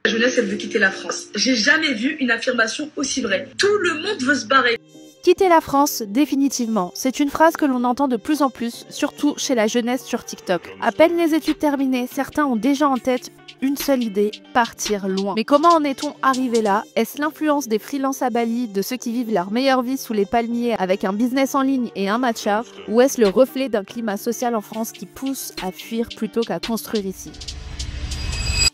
La jeunesse, elle veut quitter la France. J'ai jamais vu une affirmation aussi vraie. Tout le monde veut se barrer. Quitter la France, définitivement. C'est une phrase que l'on entend de plus en plus, surtout chez la jeunesse sur TikTok. À peine les études terminées, certains ont déjà en tête une seule idée, partir loin. Mais comment en est-on arrivé là? Est-ce l'influence des freelances à Bali, de ceux qui vivent leur meilleure vie sous les palmiers avec un business en ligne et un matcha? Ou est-ce le reflet d'un climat social en France qui pousse à fuir plutôt qu'à construire ici?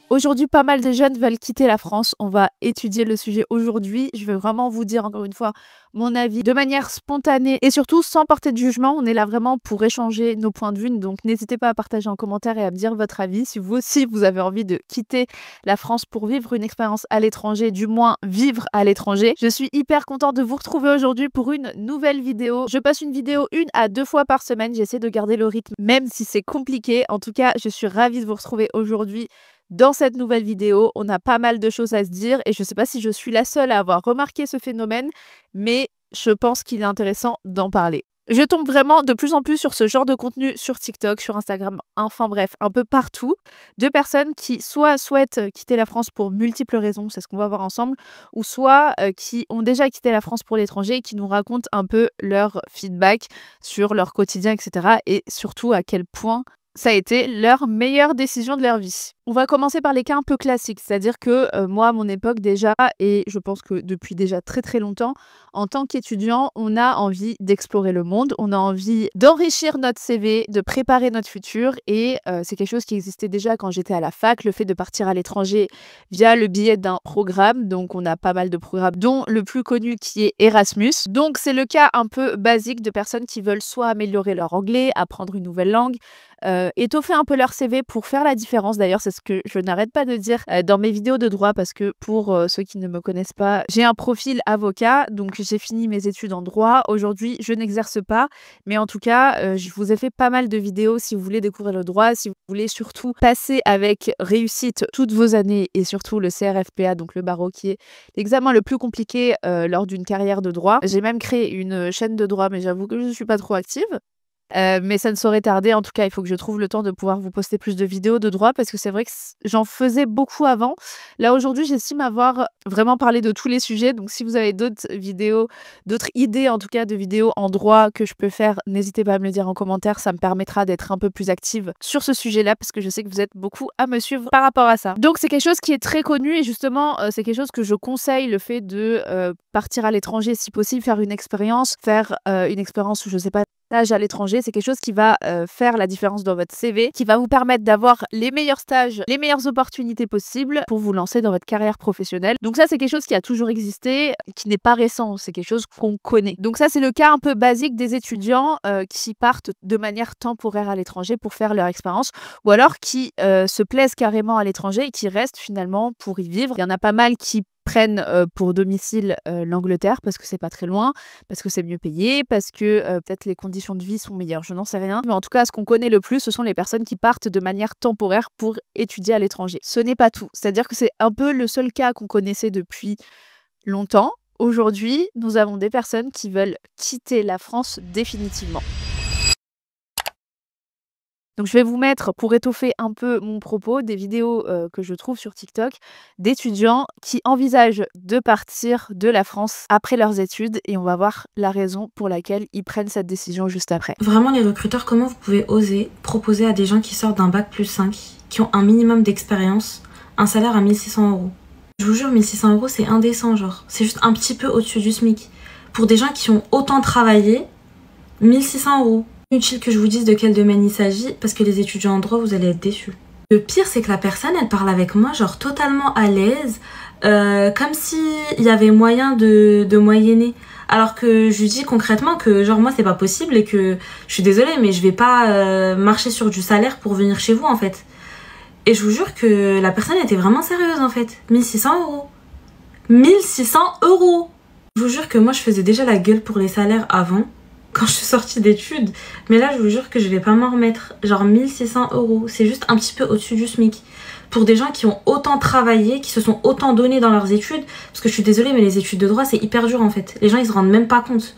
Aujourd'hui, pas mal de jeunes veulent quitter la France. On va étudier le sujet aujourd'hui. Je vais vraiment vous dire encore une fois mon avis de manière spontanée et surtout sans porter de jugement. On est là vraiment pour échanger nos points de vue. Donc n'hésitez pas à partager en commentaire et à me dire votre avis. Si vous aussi vous avez envie de quitter la France pour vivre une expérience à l'étranger, du moins vivre à l'étranger. Je suis hyper contente de vous retrouver aujourd'hui pour une nouvelle vidéo. Je passe une vidéo 1 à 2 fois par semaine. J'essaie de garder le rythme même si c'est compliqué. En tout cas, je suis ravie de vous retrouver aujourd'hui. Dans cette nouvelle vidéo, on a pas mal de choses à se dire et je ne sais pas si je suis la seule à avoir remarqué ce phénomène, mais je pense qu'il est intéressant d'en parler. Je tombe vraiment de plus en plus sur ce genre de contenu sur TikTok, sur Instagram, enfin bref, un peu partout, de personnes qui soit souhaitent quitter la France pour multiples raisons, c'est ce qu'on va voir ensemble, ou soit qui ont déjà quitté la France pour l'étranger et qui nous racontent un peu leur feedback sur leur quotidien, etc. Et surtout à quel point ça a été leur meilleure décision de leur vie. On va commencer par les cas un peu classiques, c'est-à-dire que moi, à mon époque déjà, et je pense que depuis déjà très très longtemps, en tant qu'étudiant, on a envie d'explorer le monde, on a envie d'enrichir notre CV, de préparer notre futur, et c'est quelque chose qui existait déjà quand j'étais à la fac, le fait de partir à l'étranger via le biais d'un programme, donc on a pas mal de programmes, dont le plus connu qui est Erasmus. Donc c'est le cas un peu basique de personnes qui veulent soit améliorer leur anglais, apprendre une nouvelle langue, étoffer un peu leur CV pour faire la différence. D'ailleurs, c'est ce que je n'arrête pas de dire dans mes vidéos de droit parce que pour ceux qui ne me connaissent pas, j'ai un profil avocat, donc j'ai fini mes études en droit. Aujourd'hui, je n'exerce pas, mais en tout cas, je vous ai fait pas mal de vidéos si vous voulez découvrir le droit, si vous voulez surtout passer avec réussite toutes vos années et surtout le CRFPA, donc le barreau qui est l'examen le plus compliqué lors d'une carrière de droit. J'ai même créé une chaîne de droit, mais j'avoue que je ne suis pas trop active. Mais ça ne saurait tarder. En tout cas, il faut que je trouve le temps de pouvoir vous poster plus de vidéos de droit parce que c'est vrai que j'en faisais beaucoup avant. Là, aujourd'hui, j'estime avoir vraiment parlé de tous les sujets. Donc, si vous avez d'autres vidéos, d'autres idées en tout cas de vidéos en droit que je peux faire, n'hésitez pas à me le dire en commentaire. Ça me permettra d'être un peu plus active sur ce sujet-là parce que je sais que vous êtes beaucoup à me suivre par rapport à ça. Donc, c'est quelque chose qui est très connu et justement, c'est quelque chose que je conseille, le fait de partir à l'étranger si possible, faire une expérience, je sais pas, stage à l'étranger, c'est quelque chose qui va faire la différence dans votre CV, qui va vous permettre d'avoir les meilleurs stages, les meilleures opportunités possibles pour vous lancer dans votre carrière professionnelle. Donc ça, c'est quelque chose qui a toujours existé, qui n'est pas récent, c'est quelque chose qu'on connaît. Donc ça, c'est le cas un peu basique des étudiants qui partent de manière temporaire à l'étranger pour faire leur expérience, ou alors qui se plaisent carrément à l'étranger et qui restent finalement pour y vivre. Il y en a pas mal qui prennent pour domicile l'Angleterre parce que c'est pas très loin, parce que c'est mieux payé, parce que peut-être les conditions de vie sont meilleures, je n'en sais rien. Mais en tout cas, ce qu'on connaît le plus, ce sont les personnes qui partent de manière temporaire pour étudier à l'étranger. Ce n'est pas tout, c'est-à-dire que c'est un peu le seul cas qu'on connaissait depuis longtemps. Aujourd'hui, nous avons des personnes qui veulent quitter la France définitivement. Donc je vais vous mettre, pour étoffer un peu mon propos, des vidéos que je trouve sur TikTok d'étudiants qui envisagent de partir de la France après leurs études et on va voir la raison pour laquelle ils prennent cette décision juste après. Vraiment les recruteurs, comment vous pouvez oser proposer à des gens qui sortent d'un bac+5, qui ont un minimum d'expérience, un salaire à 1600 €? Je vous jure, 1600 € c'est indécent, genre. C'est juste un petit peu au-dessus du SMIC. Pour des gens qui ont autant travaillé, 1600 €. Inutile que je vous dise de quel domaine il s'agit, parce que les étudiants en droit, vous allez être déçus. Le pire, c'est que la personne, elle parle avec moi, genre totalement à l'aise, comme s'il y avait moyen de moyenner. Alors que je lui dis concrètement que genre moi c'est pas possible et que je suis désolée, mais je vais pas marcher sur du salaire pour venir chez vous en fait. Et je vous jure que la personne était vraiment sérieuse en fait. 1600 €. 1600 €. Je vous jure que moi je faisais déjà la gueule pour les salaires avant, quand je suis sortie d'études, mais là je vous jure que je vais pas m'en remettre. Genre 1600 €, c'est juste un petit peu au-dessus du SMIC. Pour des gens qui ont autant travaillé, qui se sont autant donnés dans leurs études, parce que je suis désolée mais les études de droit c'est hyper dur en fait. Les gens ils se rendent même pas compte.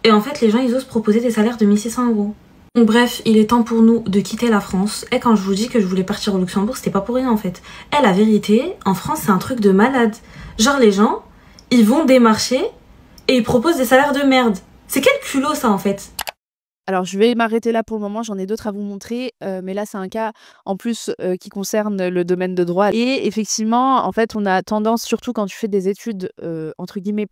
Et en fait les gens ils osent proposer des salaires de 1600 €. Donc bref, il est temps pour nous de quitter la France. Et quand je vous dis que je voulais partir au Luxembourg, c'était pas pour rien en fait. Et la vérité, en France, c'est un truc de malade. Genre les gens, ils vont démarcher et ils proposent des salaires de merde. C'est quel culot ça en fait? Alors, je vais m'arrêter là pour le moment, j'en ai d'autres à vous montrer, mais là, c'est un cas en plus qui concerne le domaine de droit. Et effectivement, en fait, on a tendance, surtout quand tu fais des études entre guillemets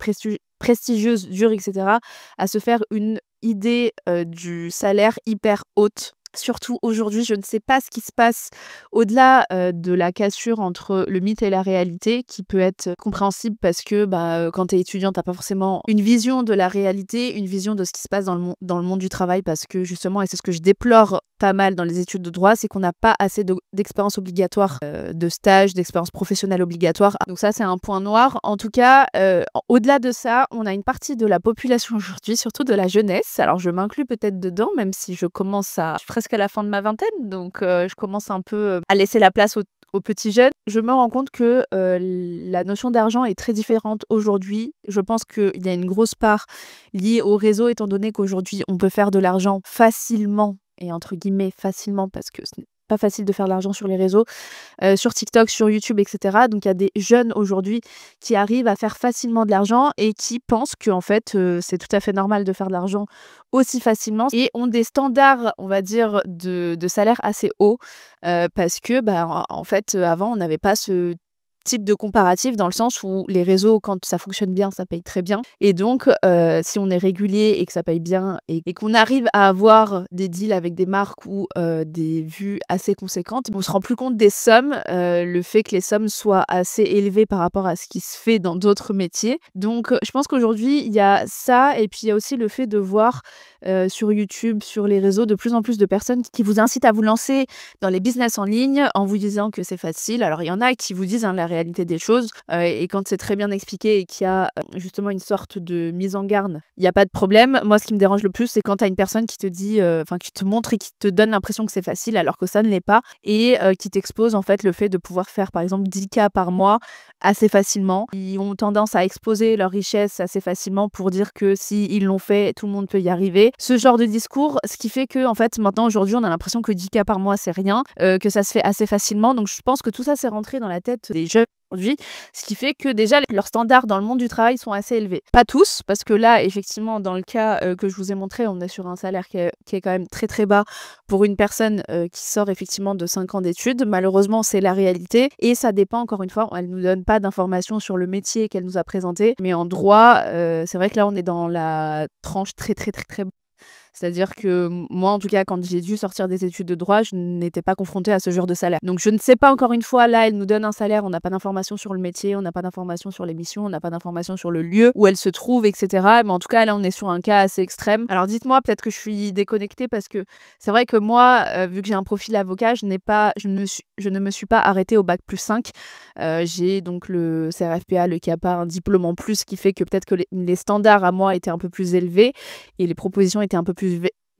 prestigieuses, dures, etc., à se faire une idée du salaire hyper haute. Surtout aujourd'hui, je ne sais pas ce qui se passe au-delà de la cassure entre le mythe et la réalité, qui peut être compréhensible parce que quand tu es étudiant, tu n'as pas forcément une vision de la réalité, une vision de ce qui se passe dans le monde du travail, parce que justement, et c'est ce que je déplore pas mal dans les études de droit, c'est qu'on n'a pas assez d'expérience obligatoire, de stage, d'expérience professionnelle obligatoire. Donc ça, c'est un point noir. En tout cas, au-delà de ça, on a une partie de la population aujourd'hui, surtout de la jeunesse. Alors, je m'inclus peut-être dedans, même si je suis presque à la fin de ma vingtaine, donc je commence un peu à laisser la place aux petits jeunes. Je me rends compte que la notion d'argent est très différente aujourd'hui. Je pense qu'il y a une grosse part liée au réseau, étant donné qu'aujourd'hui, on peut faire de l'argent facilement, et entre guillemets facilement, parce que ce n'est pas facile de faire de l'argent sur les réseaux, sur TikTok, sur YouTube, etc. Donc il y a des jeunes aujourd'hui qui arrivent à faire facilement de l'argent et qui pensent que en fait c'est tout à fait normal de faire de l'argent aussi facilement et ont des standards, on va dire, de salaire assez hauts parce que en fait avant on n'avait pas ce type de comparatif dans le sens où les réseaux, quand ça fonctionne bien, ça paye très bien. Et donc, si on est régulier et que ça paye bien et qu'on arrive à avoir des deals avec des marques ou des vues assez conséquentes, on se rend plus compte des sommes, le fait que les sommes soient assez élevées par rapport à ce qui se fait dans d'autres métiers. Donc, je pense qu'aujourd'hui, il y a ça et puis il y a aussi le fait de voir sur YouTube, sur les réseaux, de plus en plus de personnes qui vous incitent à vous lancer dans les business en ligne en vous disant que c'est facile. Alors, il y en a qui vous disent la réalité des choses et quand c'est très bien expliqué et qu'il y a justement une sorte de mise en garde, il n'y a pas de problème. Moi, ce qui me dérange le plus, c'est quand tu as une personne qui te dit, qui te montre et qui te donne l'impression que c'est facile alors que ça ne l'est pas et qui t'expose en fait le fait de pouvoir faire par exemple 10K par mois assez facilement. Ils ont tendance à exposer leur richesse assez facilement pour dire que s'ils l'ont fait, tout le monde peut y arriver. Ce genre de discours, ce qui fait que en fait maintenant aujourd'hui on a l'impression que 10K par mois c'est rien, que ça se fait assez facilement. Donc je pense que tout ça s'est rentré dans la tête des jeunes aujourd'hui, ce qui fait que déjà leurs standards dans le monde du travail sont assez élevés. Pas tous, parce que là effectivement dans le cas que je vous ai montré, on est sur un salaire qui est quand même très très bas pour une personne qui sort effectivement de 5 ans d'études. Malheureusement c'est la réalité et ça dépend, encore une fois, elle nous donne pas d'informations sur le métier qu'elle nous a présenté, mais en droit c'est vrai que là on est dans la tranche très très très très. C'est-à-dire que moi, en tout cas, quand j'ai dû sortir des études de droit, je n'étais pas confrontée à ce genre de salaire. Donc, je ne sais pas, encore une fois, là, elle nous donne un salaire, on n'a pas d'informations sur le métier, on n'a pas d'informations sur l'émission, on n'a pas d'informations sur le lieu où elle se trouve, etc. Mais en tout cas, là, on est sur un cas assez extrême. Alors, dites-moi, peut-être que je suis déconnectée parce que c'est vrai que moi, vu que j'ai un profil avocat, je ne me suis pas arrêtée au bac+5. J'ai donc le CRFPA, le CAPA, un diplôme en plus qui fait que peut-être que les standards à moi étaient un peu plus élevés et les propositions étaient un peu plus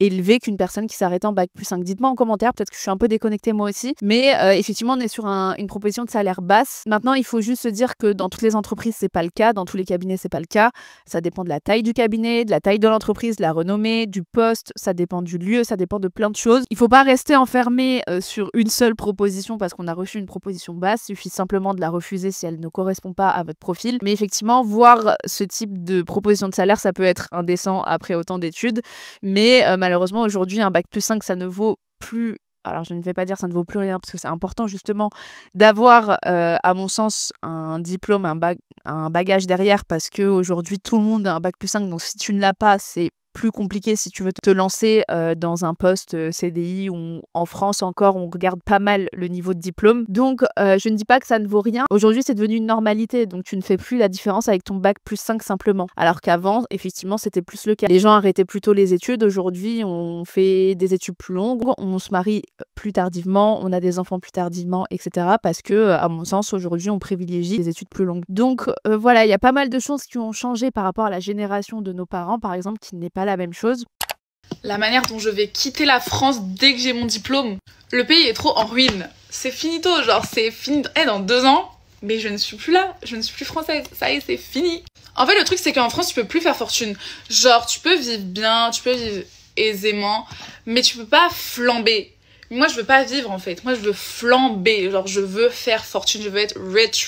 élevé qu'une personne qui s'arrêtait en bac+5. Dites-moi en commentaire, peut-être que je suis un peu déconnectée moi aussi, mais effectivement on est sur une proposition de salaire basse. Maintenant il faut juste se dire que dans toutes les entreprises c'est pas le cas, dans tous les cabinets c'est pas le cas, ça dépend de la taille du cabinet, de la taille de l'entreprise, de la renommée, du poste, ça dépend du lieu, ça dépend de plein de choses. Il faut pas rester enfermé sur une seule proposition parce qu'on a reçu une proposition basse, il suffit simplement de la refuser si elle ne correspond pas à votre profil, mais effectivement voir ce type de proposition de salaire ça peut être indécent après autant d'études, mais malheureusement, aujourd'hui, un bac+5, ça ne vaut plus. Alors, je ne vais pas dire ça ne vaut plus rien parce que c'est important justement d'avoir, à mon sens, un diplôme, un bagage derrière parce qu'aujourd'hui, tout le monde a un bac+5. Donc, si tu ne l'as pas, c'est plus compliqué si tu veux te lancer dans un poste CDI ou en France encore, on regarde pas mal le niveau de diplôme. Donc, je ne dis pas que ça ne vaut rien. Aujourd'hui, c'est devenu une normalité. Donc, tu ne fais plus la différence avec ton bac+5 simplement. Alors qu'avant, effectivement, c'était plus le cas. Les gens arrêtaient plutôt les études. Aujourd'hui, on fait des études plus longues, on se marie plus tardivement, on a des enfants plus tardivement, etc. Parce que, à mon sens, aujourd'hui, on privilégie des études plus longues. Donc, voilà, il y a pas mal de choses qui ont changé par rapport à la génération de nos parents, par exemple, qui n'est pas la même chose. La manière dont je vais quitter la France dès que j'ai mon diplôme, le pays est trop en ruine. C'est finito, genre c'est fini. Dans 2 ans, mais je ne suis plus là, je ne suis plus française. Ça y est, c'est fini. En fait, le truc, c'est qu'en France, tu peux plus faire fortune. Genre, tu peux vivre bien, tu peux vivre aisément, mais tu peux pas flamber. Moi, je veux pas vivre en fait. Moi, je veux flamber. Genre, je veux faire fortune. Je veux être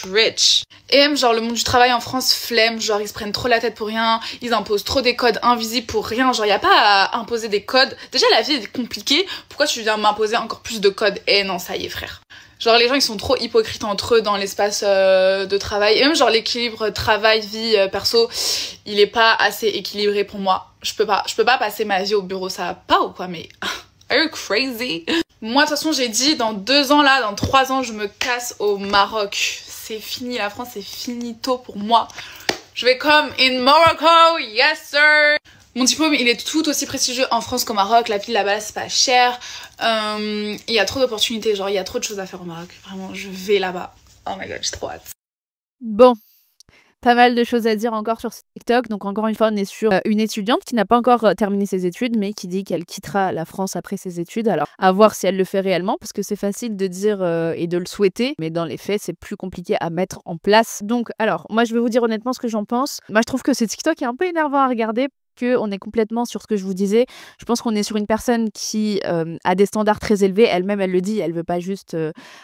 rich. Et même, genre, le monde du travail en France, flemme. Genre, ils se prennent trop la tête pour rien. Ils imposent trop des codes invisibles pour rien. Genre, y a pas à imposer des codes. Déjà, la vie est compliquée. Pourquoi tu viens m'imposer encore plus de codes? Eh non, ça y est, frère. Genre, les gens, ils sont trop hypocrites entre eux dans l'espace de travail. Et même, genre, l'équilibre travail-vie perso, il est pas assez équilibré pour moi. Je peux pas passer ma vie au bureau. Ça va pas ou quoi? Mais... Are you crazy? Moi, de toute façon, j'ai dit, dans 2 ans, là, dans 3 ans, je me casse au Maroc. C'est fini, la France, c'est finito pour moi. Je vais comme in Morocco, yes sir. Mon diplôme, il est tout aussi prestigieux en France qu'au Maroc. La vie là-bas, c'est pas cher. Il y a trop d'opportunités, genre, il y a trop de choses à faire au Maroc. Vraiment, je vais là-bas. Oh my god, j'ai trop hâte. Bon, pas mal de choses à dire encore sur ce TikTok. Donc encore une fois, on est sur une étudiante qui n'a pas encore terminé ses études, mais qui dit qu'elle quittera la France après ses études. Alors, à voir si elle le fait réellement, parce que c'est facile de dire et de le souhaiter, mais dans les faits, c'est plus compliqué à mettre en place. Donc, alors, moi, je vais vous dire honnêtement ce que j'en pense. Moi, je trouve que ce TikTok est un peu énervant à regarder. On est complètement sur ce que je vous disais. Je pense qu'on est sur une personne qui a des standards très élevés. Elle-même, elle le dit, elle veut pas juste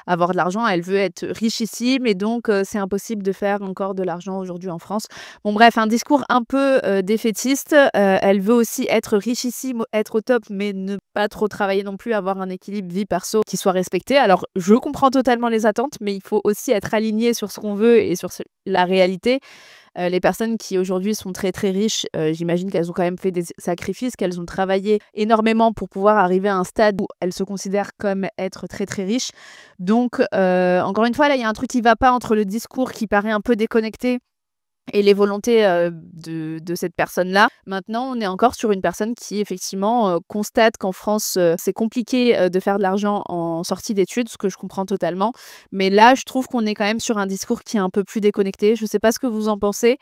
avoir de l'argent, elle veut être richissime et donc c'est impossible de faire encore de l'argent aujourd'hui en France. Bon bref, un discours un peu défaitiste. Elle veut aussi être richissime, être au top, mais ne pas trop travailler non plus, avoir un équilibre vie perso qui soit respecté. Alors, je comprends totalement les attentes, mais il faut aussi être aligné sur ce qu'on veut et sur la réalité. Les personnes qui aujourd'hui sont très très riches, j'imagine qu'elles ont quand même fait des sacrifices, qu'elles ont travaillé énormément pour pouvoir arriver à un stade où elles se considèrent comme être très très riches. Donc, encore une fois, là, il y a un truc qui ne va pas entre le discours qui paraît un peu déconnecté et les volontés de cette personne-là. Maintenant, on est encore sur une personne qui, effectivement, constate qu'en France, c'est compliqué de faire de l'argent en sortie d'études, ce que je comprends totalement. Mais là, je trouve qu'on est quand même sur un discours qui est un peu plus déconnecté. Je ne sais pas ce que vous en pensez.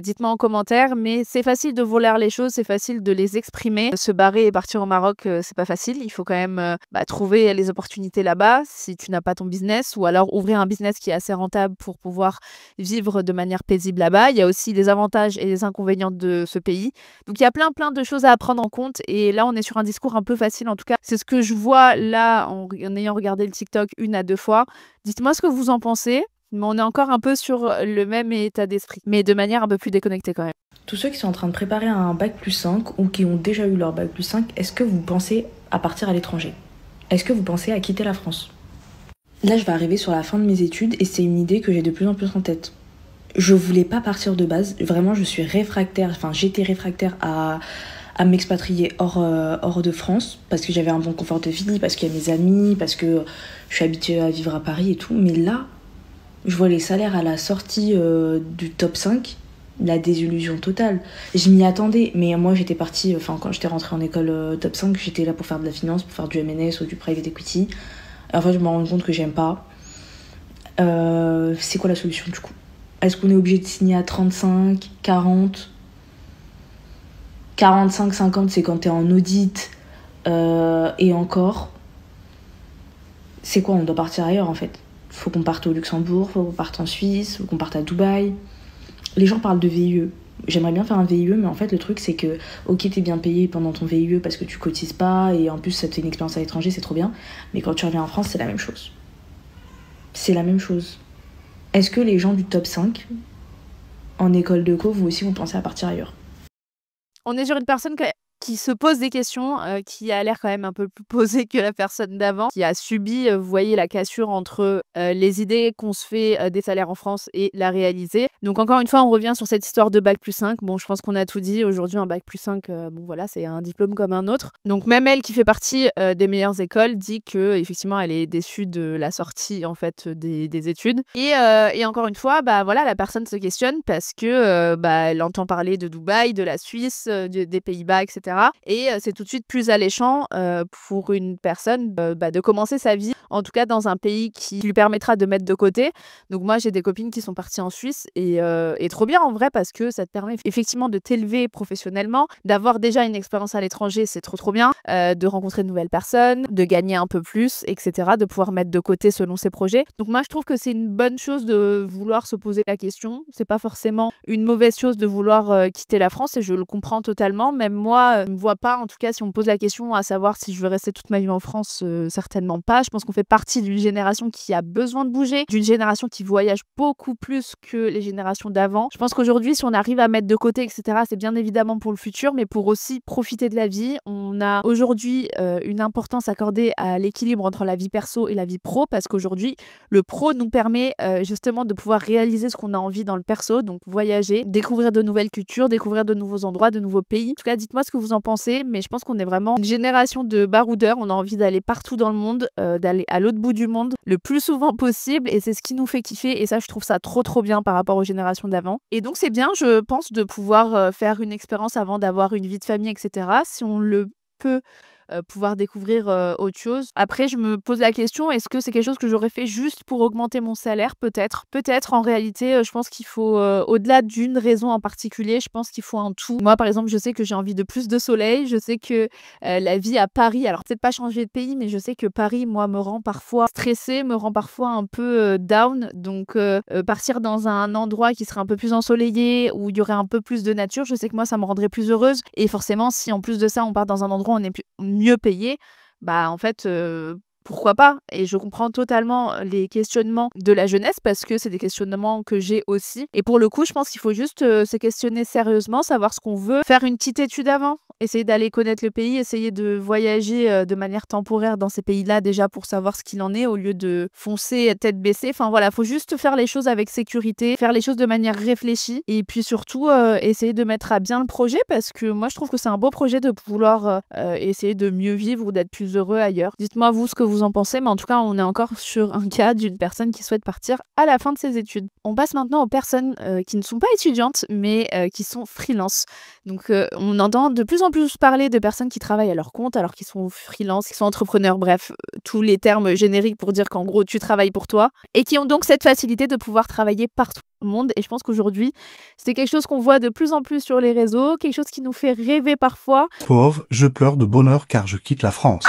Dites-moi en commentaire. Mais c'est facile de vouloir les choses, c'est facile de les exprimer. Se barrer et partir au Maroc, c'est pas facile. Il faut quand même trouver les opportunités là-bas si tu n'as pas ton business, ou alors ouvrir un business qui est assez rentable pour pouvoir vivre de manière paisible là-bas. Il y a aussi les avantages et les inconvénients de ce pays. Donc il y a plein de choses à prendre en compte. Et là, on est sur un discours un peu facile. En tout cas, c'est ce que je vois là en ayant regardé le TikTok 1 à 2 fois. Dites-moi ce que vous en pensez. Mais on est encore un peu sur le même état d'esprit, mais de manière un peu plus déconnectée quand même. Tous ceux qui sont en train de préparer un bac+5 ou qui ont déjà eu leur bac+5, est-ce que vous pensez à partir à l'étranger? Est-ce que vous pensez à quitter la France? Là, je vais arriver sur la fin de mes études et c'est une idée que j'ai de plus en plus en tête. Je voulais pas partir de base, vraiment je suis réfractaire, enfin j'étais réfractaire à m'expatrier hors de France, parce que j'avais un bon confort de vie, parce qu'il y a mes amis, parce que je suis habituée à vivre à Paris et tout, mais là, je vois les salaires à la sortie du top 5, la désillusion totale. Je m'y attendais, mais moi j'étais partie, quand j'étais rentrée en école top 5, j'étais là pour faire de la finance, pour faire du MNS ou du private equity. Et en fait, je me rends compte que j'aime pas. C'est quoi la solution du coup? Est-ce qu'on est obligé de signer à 35, 40, 45, 50, c'est quand t'es en audit et encore. C'est quoi, on doit partir ailleurs en fait? Faut qu'on parte au Luxembourg, faut qu'on parte en Suisse, faut qu'on parte à Dubaï. Les gens parlent de VIE. J'aimerais bien faire un VIE, mais en fait le truc c'est que ok, t'es bien payé pendant ton VIE parce que tu cotises pas et en plus ça te fait une expérience à l'étranger, c'est trop bien. Mais quand tu reviens en France, c'est la même chose. C'est la même chose. Est-ce que les gens du top 5 en école de co, vous aussi, vont penser à partir ailleurs? On est sur une personne qui se pose des questions, qui a l'air quand même un peu plus posée que la personne d'avant, qui a subi, vous voyez, la cassure entre les idées qu'on se fait des salaires en France et la réaliser. Donc encore une fois, on revient sur cette histoire de bac+5. Bon, je pense qu'on a tout dit. Aujourd'hui, un bac+5, bon voilà, c'est un diplôme comme un autre. Donc même elle, qui fait partie des meilleures écoles, dit que effectivement, elle est déçue de la sortie en fait des études. Et encore une fois, bah voilà, la personne se questionne parce que elle entend parler de Dubaï, de la Suisse, des Pays-Bas, etc. Et c'est tout de suite plus alléchant pour une personne de commencer sa vie, en tout cas dans un pays qui lui permettra de mettre de côté. Donc moi, j'ai des copines qui sont parties en Suisse et trop bien en vrai, parce que ça te permet effectivement de t'élever professionnellement, d'avoir déjà une expérience à l'étranger, c'est trop bien, de rencontrer de nouvelles personnes, de gagner un peu plus, etc., de pouvoir mettre de côté selon ses projets. Donc moi, je trouve que c'est une bonne chose de vouloir se poser la question. C'est pas forcément une mauvaise chose de vouloir quitter la France, et je le comprends totalement. Même moi, je me vois pas, en tout cas, si on me pose la question à savoir si je veux rester toute ma vie en France, certainement pas. Je pense qu'on fait partie d'une génération qui a besoin de bouger, d'une génération qui voyage beaucoup plus que les générations d'avant. Je pense qu'aujourd'hui, si on arrive à mettre de côté, etc., c'est bien évidemment pour le futur, mais pour aussi profiter de la vie. On a aujourd'hui une importance accordée à l'équilibre entre la vie perso et la vie pro, parce qu'aujourd'hui, le pro nous permet justement de pouvoir réaliser ce qu'on a envie dans le perso, donc voyager, découvrir de nouvelles cultures, découvrir de nouveaux endroits, de nouveaux pays. En tout cas, dites-moi ce que vous en pensez, mais je pense qu'on est vraiment une génération de baroudeurs. On a envie d'aller partout dans le monde, d'aller à l'autre bout du monde le plus souvent possible, et c'est ce qui nous fait kiffer, et ça, je trouve ça trop bien par rapport aux générations d'avant. Et donc, c'est bien, je pense, de pouvoir faire une expérience avant d'avoir une vie de famille, etc. Si on le peut, pouvoir découvrir autre chose. Après, je me pose la question, est-ce que c'est quelque chose que j'aurais fait juste pour augmenter mon salaire? Peut-être. Peut-être, en réalité, je pense qu'il faut, au-delà d'une raison en particulier, je pense qu'il faut un tout. Moi, par exemple, je sais que j'ai envie de plus de soleil. Je sais que la vie à Paris, alors peut-être pas changer de pays, mais je sais que Paris, moi, me rend parfois stressée, me rend parfois un peu down. Donc, partir dans un endroit qui serait un peu plus ensoleillé, où il y aurait un peu plus de nature, je sais que moi, ça me rendrait plus heureuse. Et forcément, si en plus de ça, on part dans un endroit où on est mieux payé, bah en fait, pourquoi pas? Et je comprends totalement les questionnements de la jeunesse, parce que c'est des questionnements que j'ai aussi. Et pour le coup, je pense qu'il faut juste se questionner sérieusement, savoir ce qu'on veut, faire une petite étude avant, essayer d'aller connaître le pays, essayer de voyager de manière temporaire dans ces pays-là déjà pour savoir ce qu'il en est, au lieu de foncer tête baissée. Enfin voilà, faut juste faire les choses avec sécurité, faire les choses de manière réfléchie, et puis surtout essayer de mettre à bien le projet, parce que moi je trouve que c'est un beau projet de vouloir essayer de mieux vivre ou d'être plus heureux ailleurs. Dites-moi vous ce que vous en pensez, mais en tout cas on est encore sur un cas d'une personne qui souhaite partir à la fin de ses études. On passe maintenant aux personnes qui ne sont pas étudiantes, mais qui sont freelance. Donc on entend de plus en plus parler de personnes qui travaillent à leur compte, alors qu'ils sont freelance, qu'ils sont entrepreneurs, bref, tous les termes génériques pour dire qu'en gros tu travailles pour toi, et qui ont donc cette facilité de pouvoir travailler partout dans le monde. Et je pense qu'aujourd'hui c'est quelque chose qu'on voit de plus en plus sur les réseaux, quelque chose qui nous fait rêver parfois. Pauvre, je pleure de bonheur car je quitte la France.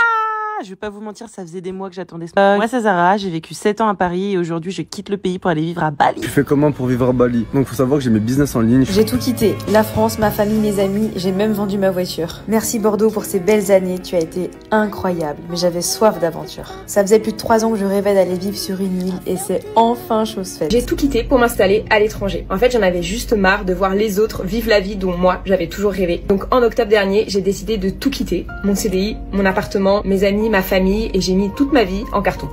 Je vais pas vous mentir, ça faisait des mois que j'attendais ça. Moi, c'est Zara, j'ai vécu 7 ans à Paris et aujourd'hui, je quitte le pays pour aller vivre à Bali. Tu fais comment pour vivre à Bali? Donc, faut savoir que j'ai mes business en ligne. J'ai tout quitté, la France, ma famille, mes amis, j'ai même vendu ma voiture. Merci Bordeaux pour ces belles années, tu as été incroyable, mais j'avais soif d'aventure. Ça faisait plus de 3 ans que je rêvais d'aller vivre sur une île et c'est enfin chose faite. J'ai tout quitté pour m'installer à l'étranger. En fait, j'en avais juste marre de voir les autres vivre la vie dont moi, j'avais toujours rêvé. Donc, en octobre dernier, j'ai décidé de tout quitter. Mon CDI, mon appartement, mes amis, ma famille, et j'ai mis toute ma vie en carton.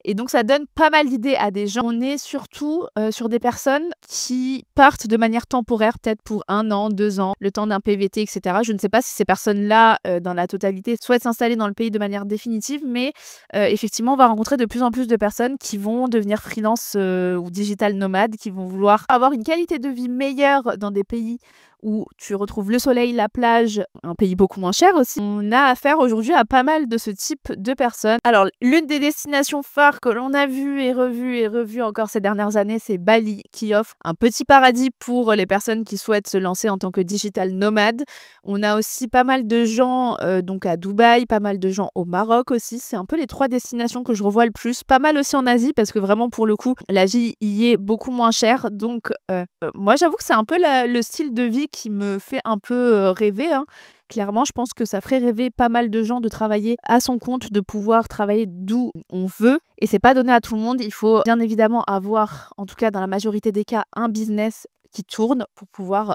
Et donc, ça donne pas mal d'idées à des gens. On est surtout sur des personnes qui partent de manière temporaire, peut-être pour 1 an, 2 ans, le temps d'un PVT, etc. Je ne sais pas si ces personnes-là, dans la totalité, souhaitent s'installer dans le pays de manière définitive, mais effectivement, on va rencontrer de plus en plus de personnes qui vont devenir freelance ou digital nomades, qui vont vouloir avoir une qualité de vie meilleure dans des pays où tu retrouves le soleil, la plage, un pays beaucoup moins cher aussi. On a affaire aujourd'hui à pas mal de ce type de personnes. Alors, l'une des destinations phares que l'on a vues et revues encore ces dernières années, c'est Bali, qui offre un petit paradis pour les personnes qui souhaitent se lancer en tant que digital nomade. On a aussi pas mal de gens donc à Dubaï, pas mal de gens au Maroc aussi. C'est un peu les 3 destinations que je revois le plus. Pas mal aussi en Asie, parce que vraiment, pour le coup, la vie y est beaucoup moins chère. Donc, moi, j'avoue que c'est un peu le style de vie qui me fait un peu rêver, hein. Clairement, je pense que ça ferait rêver pas mal de gens de travailler à son compte, de pouvoir travailler d'où on veut. Et c'est pas donné à tout le monde. Il faut bien évidemment avoir, en tout cas dans la majorité des cas, un business qui tourne pour pouvoir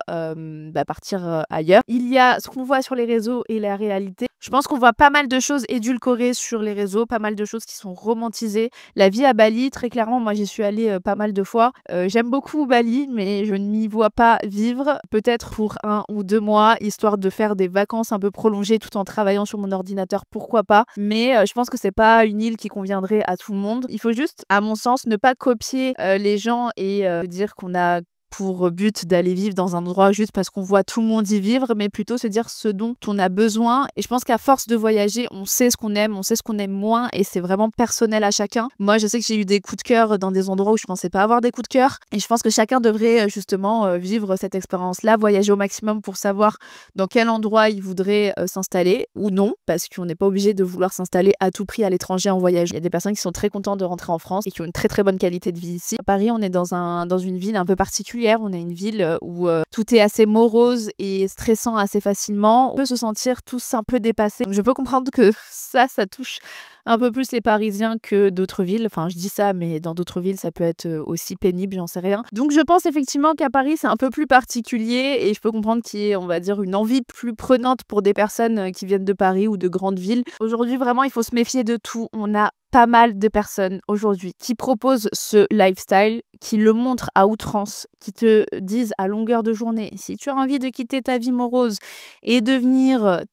partir ailleurs. Il y a ce qu'on voit sur les réseaux et la réalité. Je pense qu'on voit pas mal de choses édulcorées sur les réseaux, pas mal de choses qui sont romantisées. La vie à Bali, très clairement, moi j'y suis allée pas mal de fois. J'aime beaucoup Bali, mais je ne m'y vois pas vivre. Peut-être pour 1 ou 2 mois, histoire de faire des vacances un peu prolongées tout en travaillant sur mon ordinateur, pourquoi pas. Mais je pense que c'est pas une île qui conviendrait à tout le monde. Il faut juste, à mon sens, ne pas copier les gens et dire qu'on a pour but d'aller vivre dans un endroit juste parce qu'on voit tout le monde y vivre, mais plutôt se dire ce dont on a besoin. Et je pense qu'à force de voyager, on sait ce qu'on aime moins, et c'est vraiment personnel à chacun. Moi, je sais que j'ai eu des coups de cœur dans des endroits où je pensais pas avoir des coups de cœur, et je pense que chacun devrait justement vivre cette expérience-là, voyager au maximum pour savoir dans quel endroit il voudrait s'installer ou non, parce qu'on n'est pas obligé de vouloir s'installer à tout prix à l'étranger en voyage. Il y a des personnes qui sont très contentes de rentrer en France et qui ont une très très bonne qualité de vie ici. À Paris, on est dans une ville un peu particulière, clair, on a une ville où tout est assez morose et stressant assez facilement. On peut se sentir tous un peu dépassés. Donc, je peux comprendre que ça touche un peu plus les Parisiens que d'autres villes. Enfin, je dis ça, mais dans d'autres villes, ça peut être aussi pénible, j'en sais rien. Donc, je pense effectivement qu'à Paris, c'est un peu plus particulier et je peux comprendre qu'il y ait, on va dire, une envie plus prenante pour des personnes qui viennent de Paris ou de grandes villes. Aujourd'hui, vraiment, il faut se méfier de tout. On a pas mal de personnes aujourd'hui qui proposent ce lifestyle, qui le montrent à outrance, qui te disent à longueur de journée, si tu as envie de quitter ta vie morose et devenir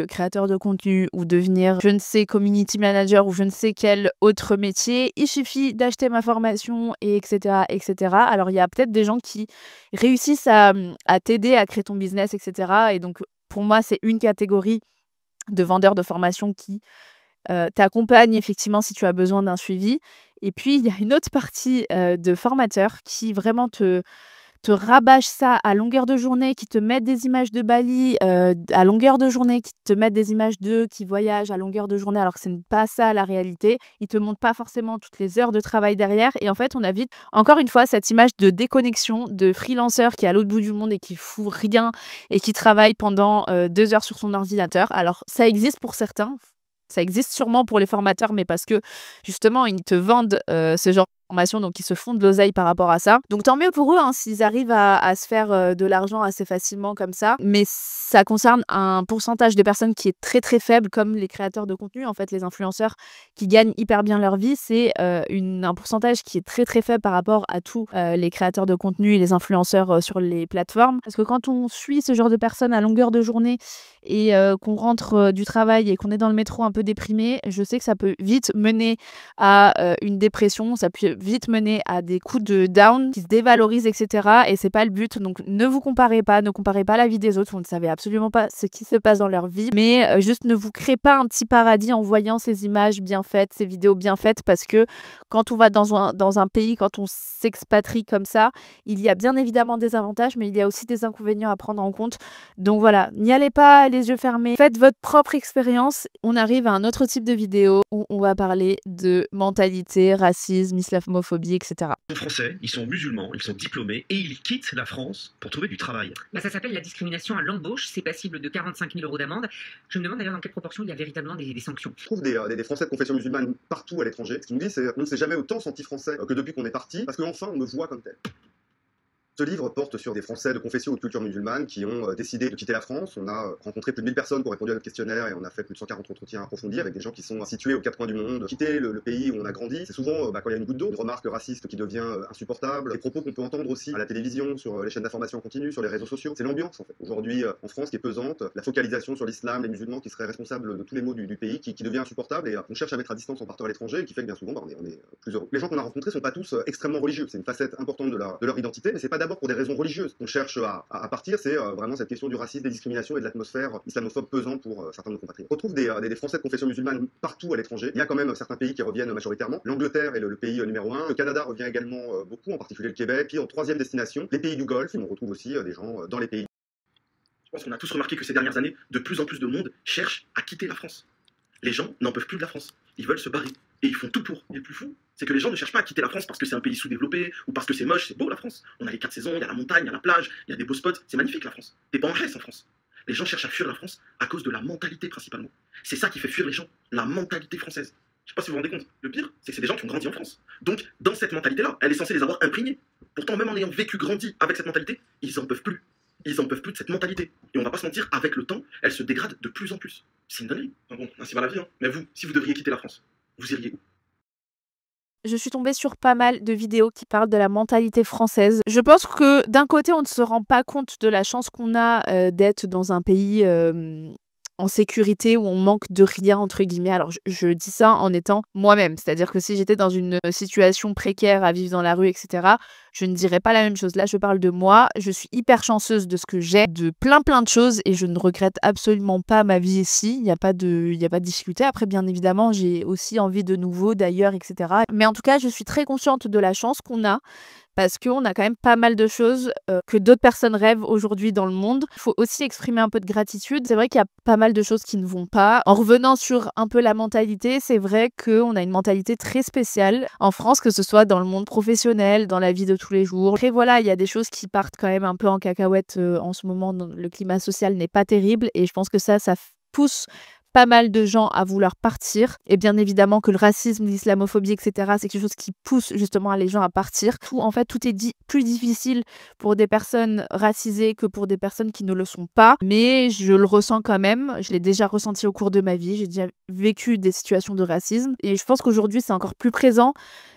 créateur de contenu ou devenir, je ne sais, community manager ou je ne sais quel autre métier, il suffit d'acheter ma formation et etc., etc. Alors, il y a peut-être des gens qui réussissent à t'aider à créer ton business, etc. Et donc, pour moi, c'est une catégorie de vendeurs de formation qui t'accompagne effectivement si tu as besoin d'un suivi. Et puis, il y a une autre partie de formateurs qui vraiment te rabâchent ça à longueur de journée, qui te mettent des images de Bali à longueur de journée, qui te mettent des images d'eux qui voyagent à longueur de journée, alors que ce n'est pas ça la réalité. Ils te montrent pas forcément toutes les heures de travail derrière. Et en fait, on a vite, encore une fois, cette image de déconnexion, de freelanceur qui est à l'autre bout du monde et qui fout rien et qui travaille pendant 2 heures sur son ordinateur. Alors, ça existe pour certains. Ça existe sûrement pour les formateurs, mais parce que justement, ils te vendent ce genre de formation, donc ils se font de l'oseille par rapport à ça. Donc tant mieux pour eux, hein, s'ils arrivent à se faire de l'argent assez facilement comme ça. Mais ça concerne un pourcentage de personnes qui est très très faible, comme les créateurs de contenu, en fait, les influenceurs qui gagnent hyper bien leur vie. C'est un pourcentage qui est très très faible par rapport à tous les créateurs de contenu et les influenceurs sur les plateformes. Parce que quand on suit ce genre de personnes à longueur de journée et qu'on rentre du travail et qu'on est dans le métro un peu déprimé, je sais que ça peut vite mener à une dépression, ça peut vite mener à des coups de down qui se dévalorisent, etc. Et c'est pas le but. Donc ne vous comparez pas, ne comparez pas la vie des autres. Vous ne savez absolument pas ce qui se passe dans leur vie, mais juste ne vous créez pas un petit paradis en voyant ces images bien faites, ces vidéos bien faites, parce que quand on va dans un pays, quand on s'expatrie comme ça, il y a bien évidemment des avantages, mais il y a aussi des inconvénients à prendre en compte. Donc voilà, n'y allez pas les yeux fermés, faites votre propre expérience. On arrive à un autre type de vidéo où on va parler de mentalité, racisme, islamophobie, etc. Ils sont français, ils sont musulmans, ils sont diplômés et ils quittent la France pour trouver du travail. Bah, ça s'appelle la discrimination à l'embauche, c'est passible de 45 000 € d'amende. Je me demande d'ailleurs dans quelle proportion il y a véritablement des sanctions. Je trouve des Français de confession musulmane partout à l'étranger. Ce qui nous dit, c'est qu'on ne s'est jamais autant senti français que depuis qu'on est parti, parce qu'enfin on me voit comme tel. Ce livre porte sur des Français de confession ou de culture musulmane qui ont décidé de quitter la France. On a rencontré plus de 1000 personnes qui ont répondu à notre questionnaire et on a fait plus de 140 entretiens approfondis avec des gens qui sont situés aux 4 coins du monde. Quitter le pays où on a grandi, c'est souvent quand il y a une goutte d'eau, une remarque raciste qui devient insupportable, des propos qu'on peut entendre aussi à la télévision, sur les chaînes d'information continue, sur les réseaux sociaux. C'est l'ambiance en fait. Aujourd'hui en France qui est pesante, la focalisation sur l'islam, les musulmans qui seraient responsables de tous les maux du pays qui devient insupportable et on cherche à mettre à distance en partant à l'étranger et qui fait que bien souvent on est plus heureux. Les gens qu'on a rencontrés sont pas tous extrêmement religieux, c'est une facette importante de leur identité, mais c'est pas d'abord pour des raisons religieuses qu'on cherche à partir, c'est vraiment cette question du racisme, des discriminations et de l'atmosphère islamophobe pesant pour certains de nos compatriotes. On retrouve des Français de confession musulmane partout à l'étranger. Il y a quand même certains pays qui reviennent majoritairement. L'Angleterre est le pays numéro 1. Le Canada revient également beaucoup, en particulier le Québec. Puis en 3e destination, les pays du Golfe. Et on retrouve aussi des gens dans les pays. Je pense qu'on a tous remarqué que ces dernières années, de plus en plus de monde cherche à quitter la France. Les gens n'en peuvent plus de la France. Ils veulent se barrer. Et ils font tout pour. Et le plus fou, c'est que les gens ne cherchent pas à quitter la France parce que c'est un pays sous-développé ou parce que c'est moche. C'est beau la France. On a les 4 saisons, il y a la montagne, il y a la plage, il y a des beaux spots. C'est magnifique la France. T'es pas en Grèce en France. Les gens cherchent à fuir la France à cause de la mentalité principalement. C'est ça qui fait fuir les gens, la mentalité française. Je sais pas si vous vous rendez compte. Le pire, c'est que c'est des gens qui ont grandi en France. Donc, dans cette mentalité-là, elle est censée les avoir imprégnés. Pourtant, même en ayant vécu, grandi avec cette mentalité, ils en peuvent plus. Ils en peuvent plus de cette mentalité. Et on va pas se mentir, avec le temps, elle se dégrade de plus en plus. C'est une dinguerie. Enfin bon, ainsi va la vie. Hein. Mais vous, si vous devriez quitter la France, vous iriez où? Je suis tombée sur pas mal de vidéos qui parlent de la mentalité française. Je pense que d'un côté, on ne se rend pas compte de la chance qu'on a d'être dans un pays en sécurité où on manque de rien, entre guillemets. Alors, je dis ça en étant moi-même. C'est-à-dire que si j'étais dans une situation précaire à vivre dans la rue, etc., je ne dirais pas la même chose. Là, je parle de moi. Je suis hyper chanceuse de ce que j'ai, de plein de choses et je ne regrette absolument pas ma vie ici. Il n'y a pas de difficulté. Après, bien évidemment, j'ai aussi envie de nouveau, d'ailleurs, etc. Mais en tout cas, je suis très consciente de la chance qu'on a parce qu'on a quand même pas mal de choses que d'autres personnes rêvent aujourd'hui dans le monde. Il faut aussi exprimer un peu de gratitude. C'est vrai qu'il y a pas mal de choses qui ne vont pas. En revenant sur un peu la mentalité, c'est vrai qu'on a une mentalité très spéciale en France, que ce soit dans le monde professionnel, dans la vie de tous les jours. Après voilà, il y a des choses qui partent quand même un peu en cacahuète en ce moment. Le climat social n'est pas terrible et je pense que ça pousse pas mal de gens à vouloir partir. Et bien évidemment que le racisme, l'islamophobie, etc., c'est quelque chose qui pousse justement les gens à partir. En fait, tout est plus difficile pour des personnes racisées que pour des personnes qui ne le sont pas. Mais je le ressens quand même. Je l'ai déjà ressenti au cours de ma vie. J'ai déjà vécu des situations de racisme. Et je pense qu'aujourd'hui, c'est encore plus présent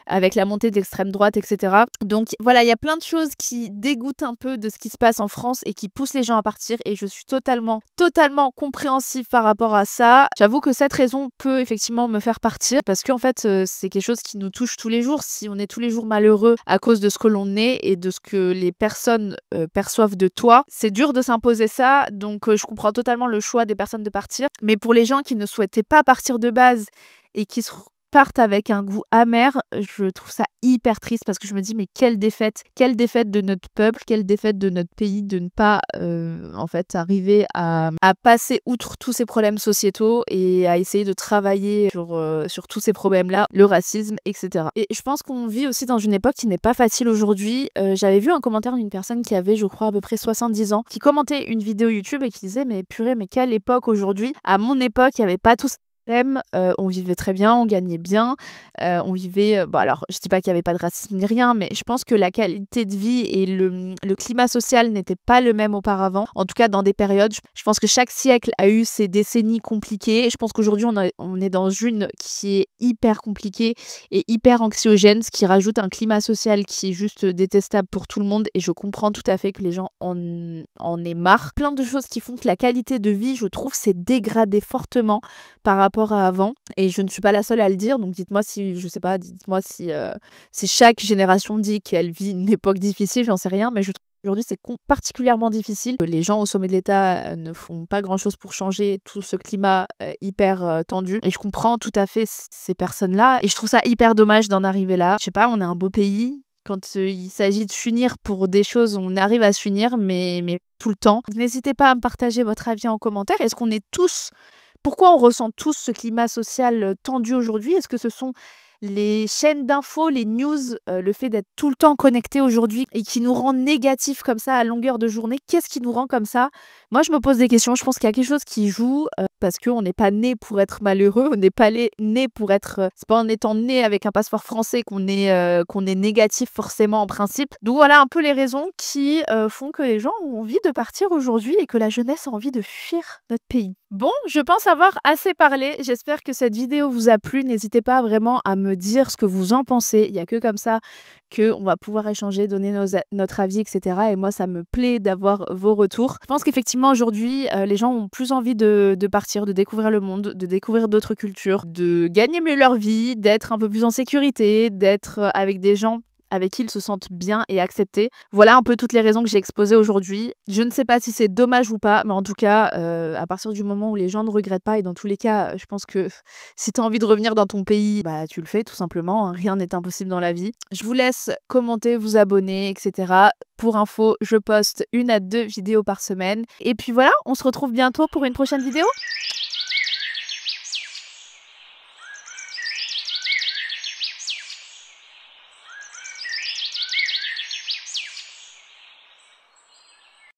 avec la montée de l'extrême droite, etc. Donc voilà, il y a plein de choses qui dégoûtent un peu de ce qui se passe en France et qui poussent les gens à partir. Et je suis totalement compréhensive par rapport à ça. J'avoue que cette raison peut effectivement me faire partir parce qu'en fait, c'est quelque chose qui nous touche tous les jours. Si on est tous les jours malheureux à cause de ce que l'on est et de ce que les personnes perçoivent de toi, c'est dur de s'imposer ça. Donc je comprends totalement le choix des personnes de partir. Mais pour les gens qui ne souhaitaient pas partir de base et qui partent avec un goût amer, je trouve ça hyper triste parce que je me dis mais quelle défaite de notre peuple, quelle défaite de notre pays de ne pas en fait arriver à passer outre tous ces problèmes sociétaux et à essayer de travailler sur tous ces problèmes-là, le racisme, etc. Et je pense qu'on vit aussi dans une époque qui n'est pas facile aujourd'hui. J'avais vu un commentaire d'une personne qui avait, je crois, à peu près 70 ans, qui commentait une vidéo YouTube et qui disait mais purée, mais quelle époque aujourd'hui. À mon époque, il n'y avait pas tout ça. On vivait très bien, on gagnait bien, on vivait... Bon alors, je dis pas qu'il n'y avait pas de racisme ni rien, mais je pense que la qualité de vie et le climat social n'était pas le même auparavant. En tout cas, dans des périodes, je pense que chaque siècle a eu ses décennies compliquées. Et je pense qu'aujourd'hui, on est dans une qui est hyper compliquée et hyper anxiogène, ce qui rajoute un climat social qui est juste détestable pour tout le monde. Et je comprends tout à fait que les gens en aient marre. Plein de choses qui font que la qualité de vie, je trouve, s'est dégradée fortement par rapport à avant, et je ne suis pas la seule à le dire, donc dites-moi si, je sais pas, dites-moi si chaque génération dit qu'elle vit une époque difficile, j'en sais rien, mais je trouve qu'aujourd'hui c'est particulièrement difficile. Les gens au sommet de l'État ne font pas grand-chose pour changer tout ce climat hyper tendu, et je comprends tout à fait ces personnes-là, et je trouve ça hyper dommage d'en arriver là. Je sais pas, on est un beau pays, quand il s'agit de s'unir pour des choses, on arrive à s'unir, mais tout le temps. N'hésitez pas à me partager votre avis en commentaire. Est-ce qu'on est tous... Pourquoi on ressent tous ce climat social tendu aujourd'hui? Est-ce que ce sont les chaînes d'infos, les news, le fait d'être tout le temps connecté aujourd'hui et qui nous rend négatifs comme ça à longueur de journée? Qu'est-ce qui nous rend comme ça? Moi, je me pose des questions. Je pense qu'il y a quelque chose qui joue parce qu'on n'est pas né pour être malheureux. On n'est pas né pour être... c'est pas en étant né avec un passeport français qu'on est négatif forcément en principe. Donc voilà un peu les raisons qui font que les gens ont envie de partir aujourd'hui et que la jeunesse a envie de fuir notre pays. Bon, je pense avoir assez parlé. J'espère que cette vidéo vous a plu. N'hésitez pas vraiment à me dire ce que vous en pensez. Il n'y a que comme ça qu'on va pouvoir échanger, donner notre avis, etc. Et moi, ça me plaît d'avoir vos retours. Je pense qu'effectivement, aujourd'hui, les gens ont plus envie de partir, de découvrir le monde, de découvrir d'autres cultures, de gagner mieux leur vie, d'être un peu plus en sécurité, d'être avec des gens avec qui ils se sentent bien et acceptés. Voilà un peu toutes les raisons que j'ai exposées aujourd'hui. Je ne sais pas si c'est dommage ou pas, mais en tout cas, à partir du moment où les gens ne regrettent pas, et dans tous les cas, je pense que si tu as envie de revenir dans ton pays, bah tu le fais tout simplement, hein. Rien n'est impossible dans la vie. Je vous laisse commenter, vous abonner, etc. Pour info, je poste 1 à 2 vidéos par semaine. Et puis voilà, on se retrouve bientôt pour une prochaine vidéo.